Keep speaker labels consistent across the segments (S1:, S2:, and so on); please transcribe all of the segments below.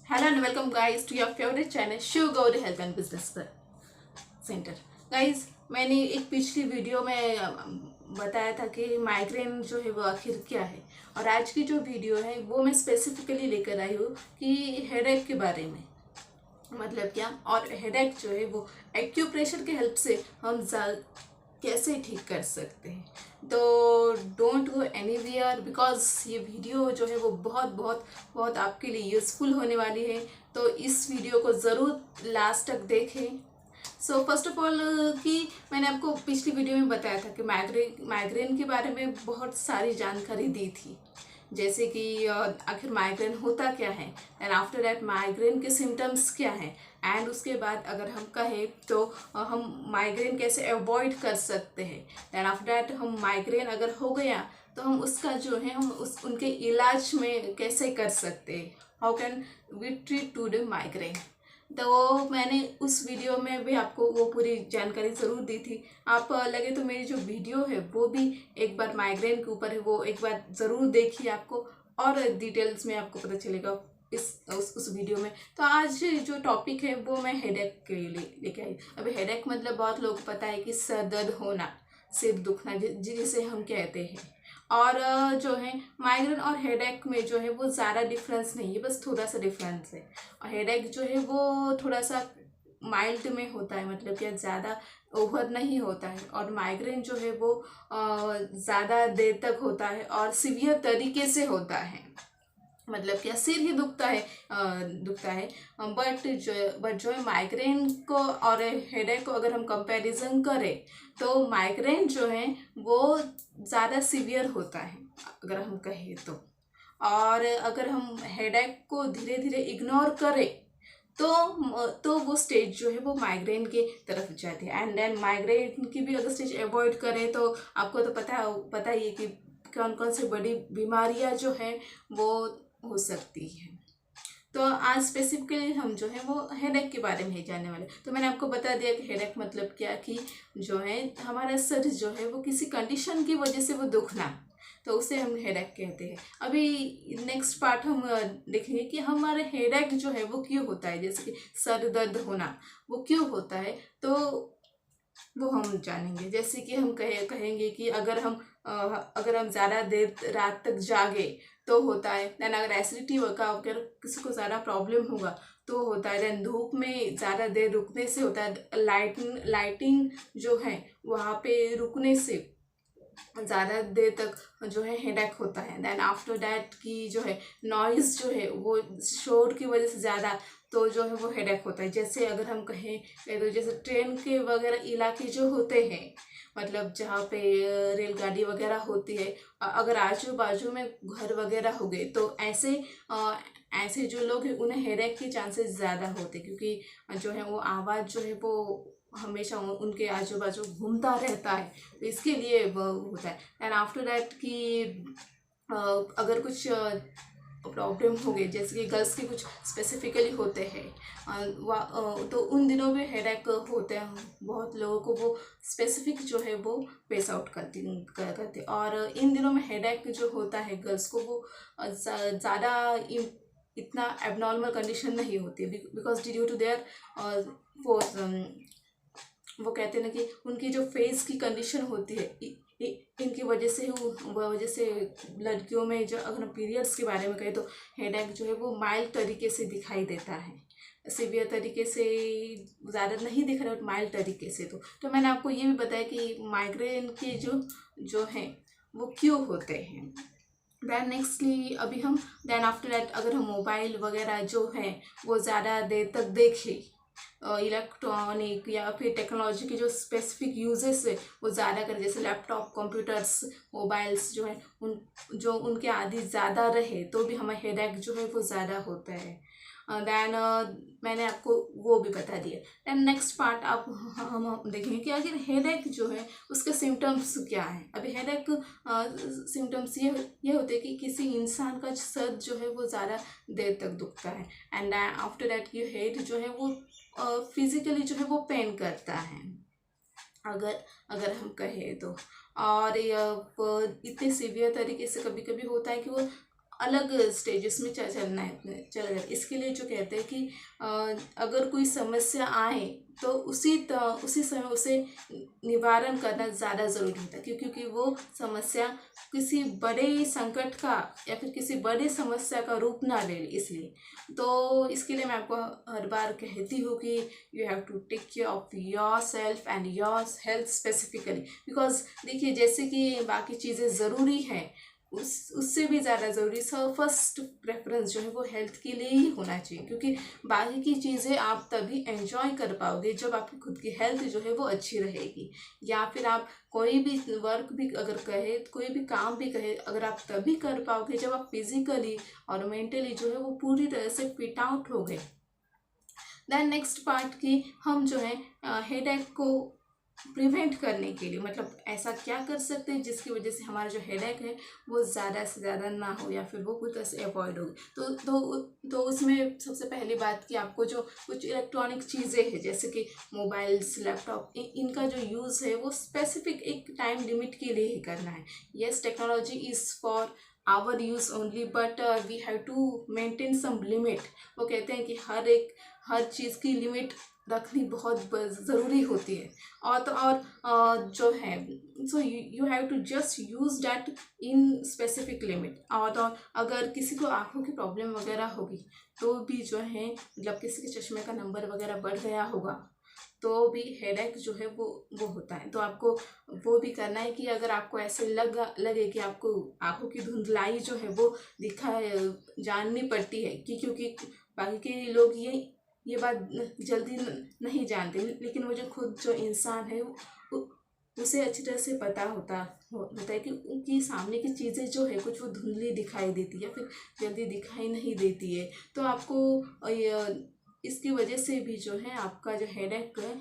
S1: Hello and welcome guys to your favorite channel Shiv Gauri health and business centre. Guys मैंने एक पिछली video में बताया था कि माइग्रेन जो है वो आखिर क्या है, और आज की जो वीडियो है वो मैं स्पेसिफिकली लेकर आई हूँ कि हेडेक के बारे में। मतलब क्या, और हेडेक जो है वो एक्यूप्रेशर के हेल्प से हम कैसे ठीक कर सकते हैं। तो डोंट गो एनीवेयर बिकॉज ये वीडियो जो है वो बहुत बहुत बहुत आपके लिए यूज़फुल होने वाली है। तो इस वीडियो को ज़रूर लास्ट तक देखें। सो फर्स्ट ऑफ ऑल कि मैंने आपको पिछली वीडियो में बताया था कि माइग्रेन के बारे में बहुत सारी जानकारी दी थी, जैसे कि आखिर माइग्रेन होता क्या है, एंड आफ्टर दैट माइग्रेन के सिम्टम्स क्या हैं, एंड उसके बाद अगर हम कहें तो हम माइग्रेन कैसे अवॉइड कर सकते हैं। एंड आफ्टर दैट हम माइग्रेन अगर हो गया तो हम उसका जो है हम उनके इलाज में कैसे कर सकते हैं, how can we treat to the migraine. तो मैंने उस वीडियो में भी आपको वो पूरी जानकारी ज़रूर दी थी। आप लगे तो मेरी जो वीडियो है वो भी एक बार माइग्रेन के ऊपर है, वो एक बार ज़रूर देखिए, आपको और डिटेल्स में आपको पता चलेगा उस वीडियो में। तो आज जो टॉपिक है वो मैं हेडेक के लिए लेके आई। अभी हेडेक मतलब बहुत लोग को पता है कि सर दर्द होना, सिर दुखना जिसे हम कहते हैं। और जो है माइग्रेन और हेडेक में जो है वो ज़्यादा डिफरेंस नहीं है, बस थोड़ा सा डिफरेंस है। और हेडेक जो है वो थोड़ा सा माइल्ड में होता है, मतलब कि ज़्यादा ओवर नहीं होता है। और माइग्रेन जो है वो ज़्यादा देर तक होता है और सीवियर तरीके से होता है। मतलब क्या, सिर ही दुखता है। बट जो है माइग्रेन को और हेडेक को अगर हम कंपैरिजन करें तो माइग्रेन जो है वो ज़्यादा सीवियर होता है अगर हम कहें तो। और अगर हम हेडेक को धीरे धीरे इग्नोर करें तो वो स्टेज जो है वो माइग्रेन के तरफ जाती है। एंड देन माइग्रेन की भी अगर स्टेज अवॉइड करें तो आपको तो पता ही है कि कौन कौन सी बड़ी बीमारियां जो हैं वो हो सकती है। तो आज स्पेसिफिकली हम जो है वो हेडेक के बारे में ही जानने वाले। तो मैंने आपको बता दिया कि हेडेक मतलब क्या, कि जो है हमारा सर जो है वो किसी कंडीशन की वजह से वो दुखना, तो उसे हम हेडेक कहते हैं। अभी नेक्स्ट पार्ट हम देखेंगे कि हमारे हेडेक जो है वो क्यों होता है, जैसे कि सर दर्द होना वो क्यों होता है, तो वो हम जानेंगे। जैसे कि हम कहेंगे कि अगर हम ज़्यादा देर रात तक जागे तो होता है। देन अगर एसिडिटी का अगर किसी को ज़्यादा प्रॉब्लम होगा तो होता है। देन धूप में ज़्यादा देर रुकने से होता है। लाइटिंग जो है वहाँ पे रुकने से ज़्यादा देर तक जो है हेडेक होता है। देन आफ्टर दैट की जो है नॉइज़ जो है वो शोर की वजह से ज़्यादा, तो जो है वो हेडेक होता है। जैसे अगर हम कहें तो जैसे ट्रेन के वगैरह इलाके जो होते हैं, मतलब जहाँ पे रेलगाड़ी वगैरह होती है, अगर आजू बाजू में घर वगैरह हो गए तो ऐसे जो लोग हैं उन्हें हेडेक के चांसेस ज़्यादा होते, क्योंकि जो है वो आवाज़ जो है वो हमेशा उनके आजू बाजू घूमता रहता है, तो इसके लिए वो होता है। एंड आफ्टर दैट कि अगर कुछ प्रॉब्लम हो गई, जैसे कि गर्ल्स के कुछ स्पेसिफिकली होते हैं, तो उन दिनों में हेडेक होते हैं बहुत लोगों को, वो स्पेसिफिक जो है वो पेस आउट करते। और इन दिनों में हेडेक जो होता है गर्ल्स को वो ज़्यादा इतना एबनॉर्मल कंडीशन नहीं होती है, बिकॉज ड्यू टू देयर वो कहते हैं ना कि उनकी जो फेस की कंडीशन होती है, इनकी वजह से लड़कियों में जो अगर हम पीरियड्स के बारे में कहें तो हेडेक जो है वो माइल्ड तरीके से दिखाई देता है, सीवियर तरीके से ज़्यादा नहीं दिख रहा है, माइल्ड तरीके से। तो मैंने आपको ये भी बताया कि माइग्रेन के जो हैं वो क्यों होते हैं। देन नेक्स्टली अभी हम देन आफ्टर दैट अगर हम मोबाइल वगैरह जो है वो ज़्यादा देर तक देखें, इलेक्ट्रॉनिक या फिर टेक्नोलॉजी की जो स्पेसिफिक यूजेस है वो ज़्यादा करें, जैसे लैपटॉप, कंप्यूटर्स, मोबाइल्स जो है उनके आदि ज़्यादा रहे तो भी हमें हेडेक जो है वो ज़्यादा होता है। देन मैंने आपको वो भी बता दिया। देन नेक्स्ट पार्ट आप हम देखेंगे कि आखिर हेडेक जो है उसके सिम्टम्स क्या हैं। अभी हेडेक सिम्टम्स ये होते हैं कि किसी इंसान का सर जो है वो ज़्यादा देर तक दुखता है, एंड आफ्टर दैट की हेड जो है वो फिजिकली जो है वो पेन करता है अगर हम कहें तो। और इतने सीवियर तरीके से कभी कभी होता है कि वो अलग स्टेजेस में चलना है चलेगा। इसके लिए जो कहते हैं कि अगर कोई समस्या आए तो उसी समय उसे निवारण करना ज़्यादा ज़रूरी होता है, क्योंकि वो समस्या किसी बड़े संकट का या फिर किसी बड़े समस्या का रूप ना ले, इसलिए तो इसके लिए मैं आपको हर बार कहती हूँ कि you have to take care of your self and your health specifically. Because देखिए, जैसे कि बाकी चीज़ें ज़रूरी हैं, उससे भी ज़्यादा ज़रूरी फर्स्ट प्रेफरेंस जो है वो हेल्थ के लिए ही होना चाहिए, क्योंकि बाकी की चीज़ें आप तभी एंजॉय कर पाओगे जब आपकी खुद की हेल्थ जो है वो अच्छी रहेगी। या फिर आप कोई भी वर्क भी अगर कहे, कोई भी काम भी कहे, अगर आप तभी कर पाओगे जब आप फिजिकली और मेंटली जो है वो पूरी तरह से फिट आउट हो गए। देन नेक्स्ट पार्ट की हम जो है हेडेक को प्रिवेंट करने के लिए, मतलब ऐसा क्या कर सकते हैं जिसकी वजह से हमारा जो हेडेक है वो ज़्यादा से ज़्यादा ना हो या फिर वो कुछ तरह से अवॉइड हो। तो उसमें सबसे पहली बात कि आपको जो कुछ इलेक्ट्रॉनिक चीज़ें हैं जैसे कि मोबाइल्स, लैपटॉप, इनका जो यूज़ है वो स्पेसिफिक एक टाइम लिमिट के लिए ही करना है। Yes, technology is for our use only, but we have to maintain some limit. वो कहते हैं कि हर चीज़ की लिमिट रखनी बहुत ज़रूरी होती है। और जो है so you have to just use that in specific limit. और तो अगर किसी को आँखों की प्रॉब्लम वगैरह होगी तो भी जो है, मतलब किसी के चश्मे का नंबर वगैरह बढ़ गया होगा तो भी हेडेक जो है वो होता है। तो आपको वो भी करना है कि अगर आपको ऐसे लगे कि आपको आँखों की धुंधलाई जो है वो जाननी पड़ती है, कि क्योंकि बाकी के लोग ये बात जल्दी नहीं जानते, लेकिन वो जो खुद जो इंसान है उसे अच्छी तरह से पता होता है कि उनकी सामने की चीज़ें जो है कुछ वो धुंधली दिखाई देती है या फिर जल्दी दिखाई नहीं देती है। तो आपको इसकी वजह से भी जो है आपका जो हेडेक है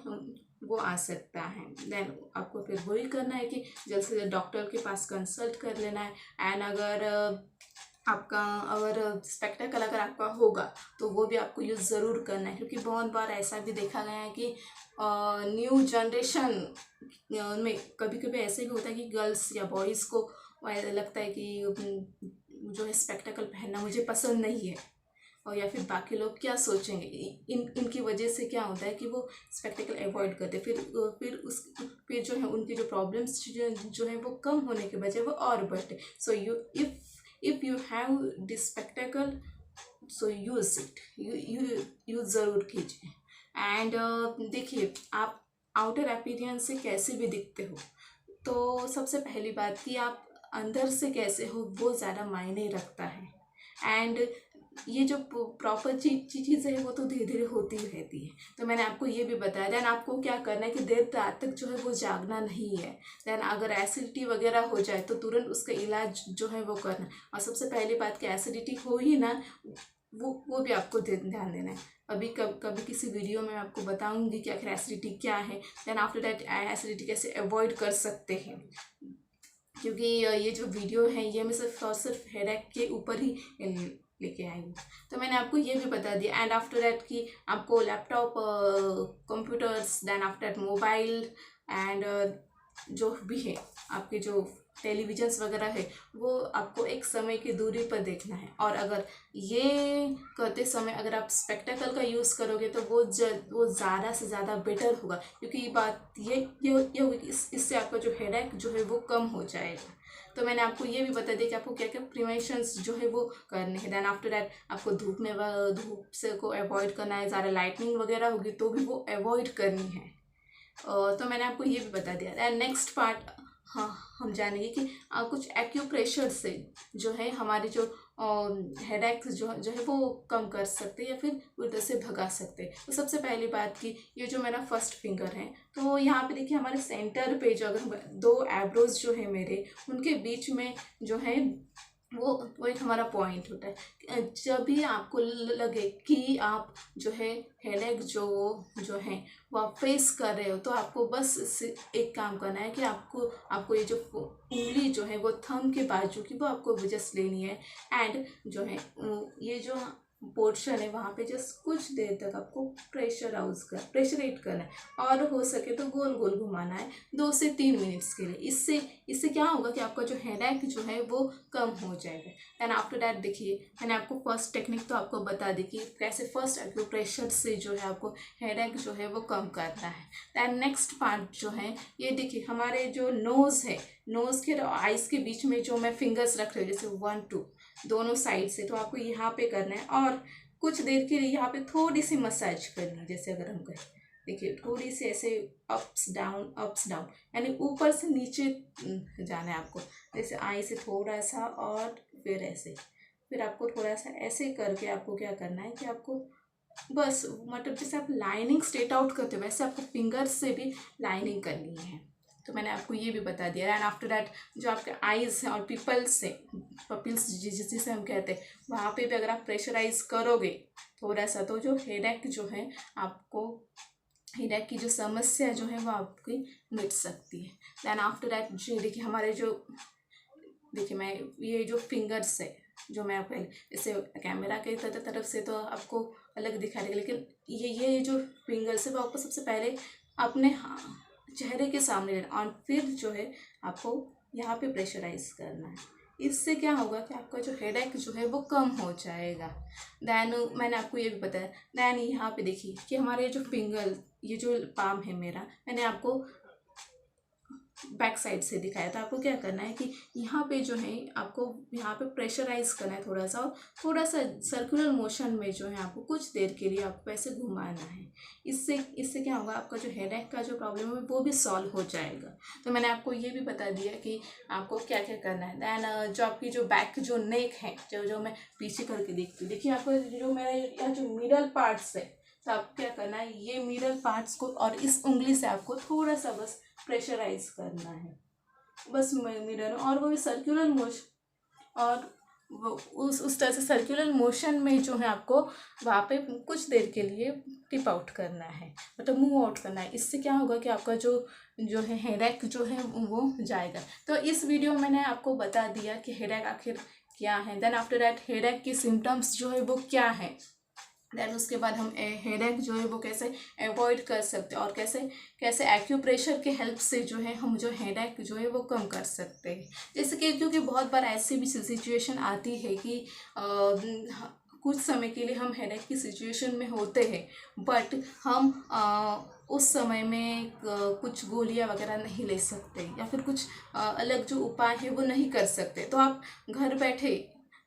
S1: वो आ सकता है। देन आपको फिर वही करना है कि जल्द से जल्द डॉक्टर के पास कंसल्ट कर लेना है। एंड अगर स्पेक्टेकल अगर आपका होगा तो वो भी आपको यूज़ ज़रूर करना है, क्योंकि बहुत बार ऐसा भी देखा गया है कि न्यू जनरेशन में कभी कभी ऐसे भी होता है कि गर्ल्स या बॉयज़ को लगता है कि जो है स्पेक्टेकल पहनना मुझे पसंद नहीं है, और या फिर बाकी लोग क्या सोचेंगे। इनकी वजह से क्या होता है कि वो स्पेक्टेकल अवॉइड करते, फिर जो है उनकी जो प्रॉब्लम्स जो है वो कम होने के बजाय वो और बढ़ते। सो if you have this spectacle, so use it, you ज़रूर कीजिए। एंड देखिए, आप आउटर अपीयरेंस से कैसे भी दिखते हो, तो सबसे पहली बात कि आप अंदर से कैसे हो वो ज़्यादा मायने रखता है। एंड ये जो प्रॉपर चीज़ें हैं वो तो धीरे धीरे होती ही रहती है। तो मैंने आपको ये भी बताया। देन आपको क्या करना है कि देर रात तक जो है वो जागना नहीं है। देन अगर एसिडिटी वगैरह हो जाए तो तुरंत उसका इलाज जो है वो करना। और सबसे पहली बात कि एसिडिटी हो ही ना, वो भी आपको ध्यान देना है। कभी किसी वीडियो में आपको बताऊंगी कि आखिर एसिडिटी क्या है। देन आफ्टर दैट एसिडिटी कैसे अवॉइड कर सकते हैं, क्योंकि ये जो वीडियो है ये मैं सिर्फ और सिर्फ हेडेक के ऊपर ही लेके आई हूँ। तो मैंने आपको ये भी बता दिया। एंड आफ्टर दैट कि आपको laptop, computers, then after that mobile and जो भी है आपके जो टेलीविजन्स वगैरह है वो आपको एक समय की दूरी पर देखना है। और अगर ये करते समय अगर आप स्पेक्टेकल का यूज़ करोगे तो वो ज़्यादा से ज़्यादा बेटर होगा, क्योंकि ये बात ये होगी कि इससे आपका जो हेडेक जो है वो कम हो जाएगा। तो मैंने आपको ये भी बता दिया कि आपको क्या क्या प्रिवेंशंस जो है वो करने हैं। देन आफ्टर दैट आपको धूप से को अवॉइड करना है। ज़्यादा लाइटनिंग वगैरह होगी तो भी वो अवॉइड करनी है। तो मैंने आपको ये भी बता दिया। एंड नेक्स्ट पार्ट हम जानेंगे कि कुछ एक्यूप्रेशर से जो है हमारी जो हेडेक जो है वो कम कर सकते हैं या फिर उधर से भगा सकते हैं। तो सबसे पहली बात कि ये जो मेरा फर्स्ट फिंगर है, तो यहाँ पे देखिए हमारे सेंटर पे जो अगर दो एब्रोज जो है मेरे, उनके बीच में जो है वो एक हमारा पॉइंट होता है। जब भी आपको लगे कि आप जो है हेडेक जो है वो आप फेस कर रहे हो, तो आपको बस एक काम करना है कि आपको ये जो उंगली जो है वो थंब के बाजू की वो आपको जस्ट लेनी है। एंड जो है ये जो पोर्शन है वहाँ पे जस्ट कुछ देर तक आपको प्रेशरेट करना है और हो सके तो गोल गोल घुमाना है 2 से 3 मिनट्स के लिए। इससे इससे क्या होगा कि आपका जो हेडेक जो है वो कम हो जाएगा। एंड आफ्टर दैट देखिए, मैंने आपको फर्स्ट टेक्निक तो आपको बता दी कि कैसे फर्स्ट एक्यूप्रेशर से जो है आपको हेडेक जो है वो कम करना है। दैन नेक्स्ट पार्ट जो है ये देखिए, हमारे जो नोज़ है, नोज़ के और आइज़ के बीच में जो मैं फिंगर्स रख रही हूँ जैसे 1 2 दोनों साइड से, तो आपको यहाँ पे करना है और कुछ देर के लिए यहाँ पे थोड़ी सी मसाज करनी है। जैसे अगर हम करें, देखिए थोड़ी सी ऐसे अप्स डाउन यानी ऊपर से नीचे जाना है आपको। जैसे आई से थोड़ा सा और फिर ऐसे, फिर आपको थोड़ा सा ऐसे करके आपको क्या करना है कि आपको बस मतलब जैसे आप लाइनिंग स्ट्रेट आउट करते हो वैसे आपको फिंगर्स से भी लाइनिंग करनी है। तो मैंने आपको ये भी बता दिया। एंड आफ्टर दैट जो आपके आईज़ हैं और पपिल्स जिसे हम कहते हैं, वहाँ पे भी अगर आप प्रेशराइज करोगे थोड़ा सा तो जो हेडेक जो है आपको, हेडेक की जो समस्या जो है वो आपकी मिट सकती है। दैन आफ्टर दैट जो देखिए हमारे जो, देखिए मैं ये जो फिंगर्स है जो मैं पहले जैसे कैमरा के तरफ से तो आपको अलग दिखा देगा, लेकिन ये जो फिंगर्स है वो आपको सबसे पहले अपने चेहरे के सामने लेना और फिर जो है आपको यहाँ पे प्रेशराइज करना है। इससे क्या होगा कि आपका जो हेडेक जो है वो कम हो जाएगा। दैन मैंने आपको ये भी बताया। दैन यहाँ पे देखिए कि हमारे जो फिंगर, ये जो पाम है मेरा, मैंने आपको बैक साइड से दिखाया था। आपको क्या करना है कि यहाँ पे जो है आपको यहाँ पे प्रेशराइज करना है थोड़ा सा, और थोड़ा सा सर्कुलर मोशन में जो है आपको कुछ देर के लिए आपको ऐसे घुमाना है। इससे क्या होगा, आपका जो हेडेक का जो प्रॉब्लम है वो भी सॉल्व हो जाएगा। तो मैंने आपको ये भी बता दिया कि आपको क्या क्या करना है। दैन जो आपकी जो बैक जो नेक है, जो मैं पीछे करके देखती हूँ, देखिए आपको जो मेरा यहाँ जो मिडल पार्ट्स है, तो आपको क्या करना है, ये मिडल पार्ट्स को और इस उंगली से आपको थोड़ा सा बस प्रेशराइज करना है, बस मिरर, और वो भी सर्कुलर मोशन, और वो उस तरह से सर्कुलर मोशन में जो है आपको वहाँ पे कुछ देर के लिए टिप आउट करना है, मतलब मूव आउट करना है। इससे क्या होगा कि आपका जो है हेडेक जो है वो जाएगा। तो इस वीडियो में मैंने आपको बता दिया कि हेडेक आखिर क्या है। देन आफ्टर दैट हेडेक की सिम्टम्स जो है वो क्या है। देन उसके बाद हम हेडेक जो है वो कैसे अवॉइड कर सकते हैं और कैसे एक्यूप्रेशर के हेल्प से जो है हम जो हेडेक जो है वो कम कर सकते हैं। जैसे कि क्योंकि बहुत बार ऐसी भी सिचुएशन आती है कि कुछ समय के लिए हम हेडेक की सिचुएशन में होते हैं, बट हम उस समय में कुछ गोलियां वगैरह नहीं ले सकते या फिर कुछ अलग जो उपाय है वो नहीं कर सकते। तो आप घर बैठे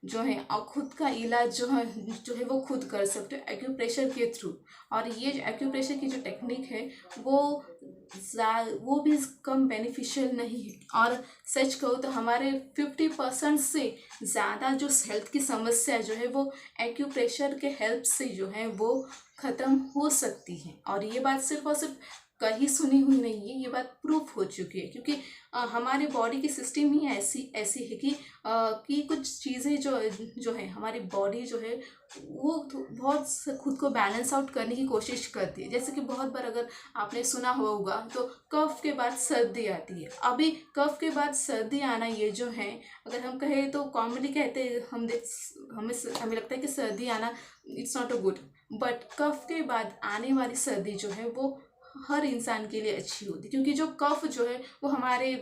S1: जो है और खुद का इलाज जो है वो खुद कर सकते हो एक्यूप्रेशर के थ्रू। और ये जो एक्यूप्रेशर की जो टेक्निक है वो भी कम बेनिफिशियल नहीं है, और सच कहो तो हमारे 50% से ज़्यादा जो हेल्थ की समस्या जो है वो एक्यूप्रेशर के हेल्प से जो है वो ख़त्म हो सकती है। और ये बात सिर्फ और सिर्फ कहीं सुनी हुई नहीं है, ये बात प्रूफ हो चुकी है, क्योंकि हमारे बॉडी की सिस्टम ही ऐसी है कि कुछ चीज़ें जो है हमारी बॉडी जो है वो बहुत खुद को बैलेंस आउट करने की कोशिश करती है। जैसे कि बहुत बार अगर आपने सुना होगा तो कफ के बाद सर्दी आती है। अभी कफ के बाद सर्दी आना ये जो है, अगर हम कहें तो कॉमनली कहते हैं, हमें लगता है कि सर्दी आना it's not a good, but cough के बाद आने वाली सर्दी जो है वो हर इंसान के लिए अच्छी होती है, क्योंकि जो कफ जो है वो हमारे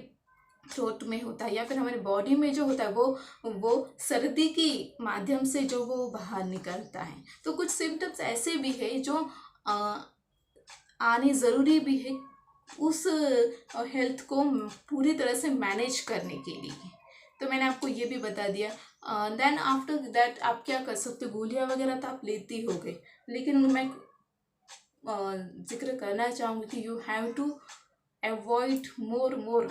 S1: थ्रोट में होता है या फिर हमारे बॉडी में जो होता है वो सर्दी की माध्यम से जो वो बाहर निकलता है। तो कुछ सिम्टम्स ऐसे भी है जो आने ज़रूरी भी है उस हेल्थ को पूरी तरह से मैनेज करने के लिए। तो मैंने आपको ये भी बता दिया। देन आफ्टर दैट आप क्या कर सकते हो, गोलियां वगैरह तो आप लेती होगे, लेकिन मैं जिक्र करना चाहूँगी कि you have to avoid more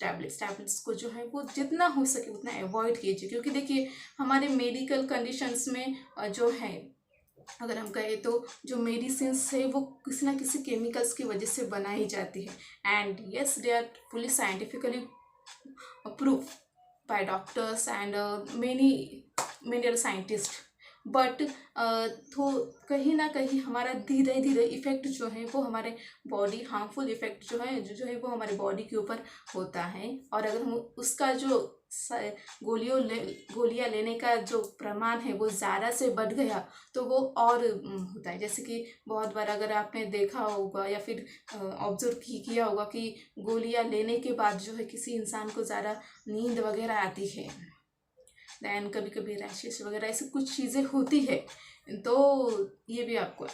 S1: tablets को जो है वो जितना हो सके उतना अवॉइड कीजिए। क्योंकि देखिए हमारे मेडिकल कंडीशंस में जो है, अगर हम कहें तो जो मेडिसिन्स है वो किसी ना किसी केमिकल्स की वजह से बनाई जाती है। And yes, they are fully scientifically proof by doctors and many other scientist, but तो कहीं ना कहीं हमारा धीरे धीरे इफ़ेक्ट जो है वो हमारे बॉडी, हार्मफुल इफ़ेक्ट जो है वो हमारे बॉडी के ऊपर होता है। और अगर हम उसका जो गोलियां लेने का जो प्रमाण है वो ज़्यादा से बढ़ गया तो वो और होता है। जैसे कि बहुत बार अगर आपने देखा होगा या फिर ऑब्जर्व किया होगा कि गोलियां लेने के बाद जो है किसी इंसान को ज़्यादा नींद वगैरह आती है, दैन कभी कभी रैशेस वगैरह ऐसी कुछ चीज़ें होती है। तो ये भी आपको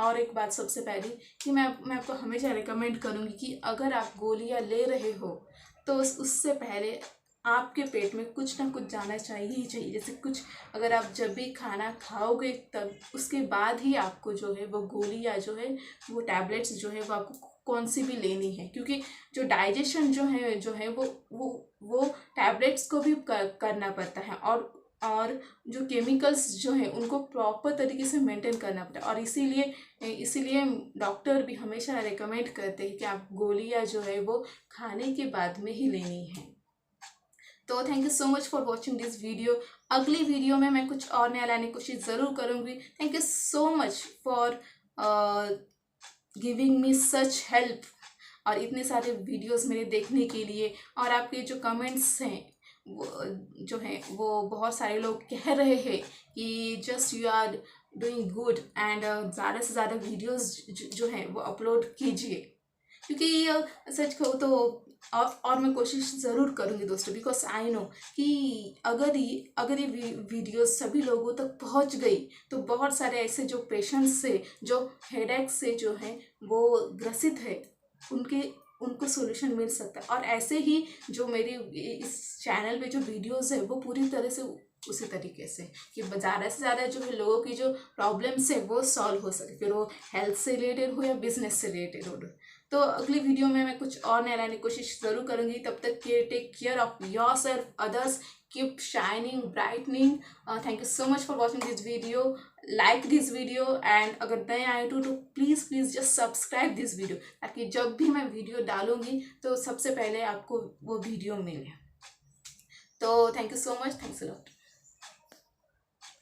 S1: और एक बात सबसे पहली कि मैं आपको हमेशा रिकमेंड करूँगी कि अगर आप गोलियां ले रहे हो तो उससे पहले आपके पेट में कुछ ना कुछ जाना चाहिए ही चाहिए। जैसे कुछ अगर आप जब भी खाना खाओगे तब उसके बाद ही आपको जो है वो गोली या जो है वो टैबलेट्स जो है वो आपको कौन सी भी लेनी है, क्योंकि जो डाइजेशन जो है वो टैबलेट्स को भी करना पड़ता है और जो केमिकल्स जो है उनको प्रॉपर तरीके से मेंटेन करना पड़ता है। और इसीलिए डॉक्टर भी हमेशा रिकमेंड करते हैं कि आप गोलियां जो है वो खाने के बाद में ही लेनी है। तो thank you so much for watching this video. अगली वीडियो में मैं कुछ और नया लाने की कोशिश ज़रूर करूँगी। Thank you so much for giving me such help और इतने सारे वीडियोस मेरे देखने के लिए। और आपके जो कमेंट्स हैं वो जो है वो बहुत सारे लोग कह रहे हैं कि just you are doing good and ज़्यादा से ज़्यादा वीडियोस जो है वो अपलोड कीजिए, क्योंकि सच कहूँ तो और मैं कोशिश ज़रूर करूँगी दोस्तों, बिकॉज आई नो कि अगर ये वीडियो सभी लोगों तक पहुँच गई तो बहुत सारे ऐसे जो पेशेंट्स से जो हेडेक से जो है वो ग्रसित है उनको सॉल्यूशन मिल सकता है। और ऐसे ही जो मेरी इस चैनल पे जो वीडियोस है वो पूरी तरह से उसी तरीके से कि ज़्यादा से ज़्यादा जो है लोगों की जो प्रॉब्लम्स है वो सॉल्व हो सके, फिर वो हेल्थ से रिलेटेड हो या बिजनेस से रिलेटेड हो। तो अगली वीडियो में मैं कुछ और नया लाने की कोशिश ज़रूर करूँगी। तब तक के take care of your self, others, keep shining, brightening. Thank you so much for watching this video. Like this video and अगर नए आए तो please just subscribe this video, ताकि जब भी मैं वीडियो डालूंगी तो सबसे पहले आपको वो वीडियो मिले। तो thank you so much, thanks a lot.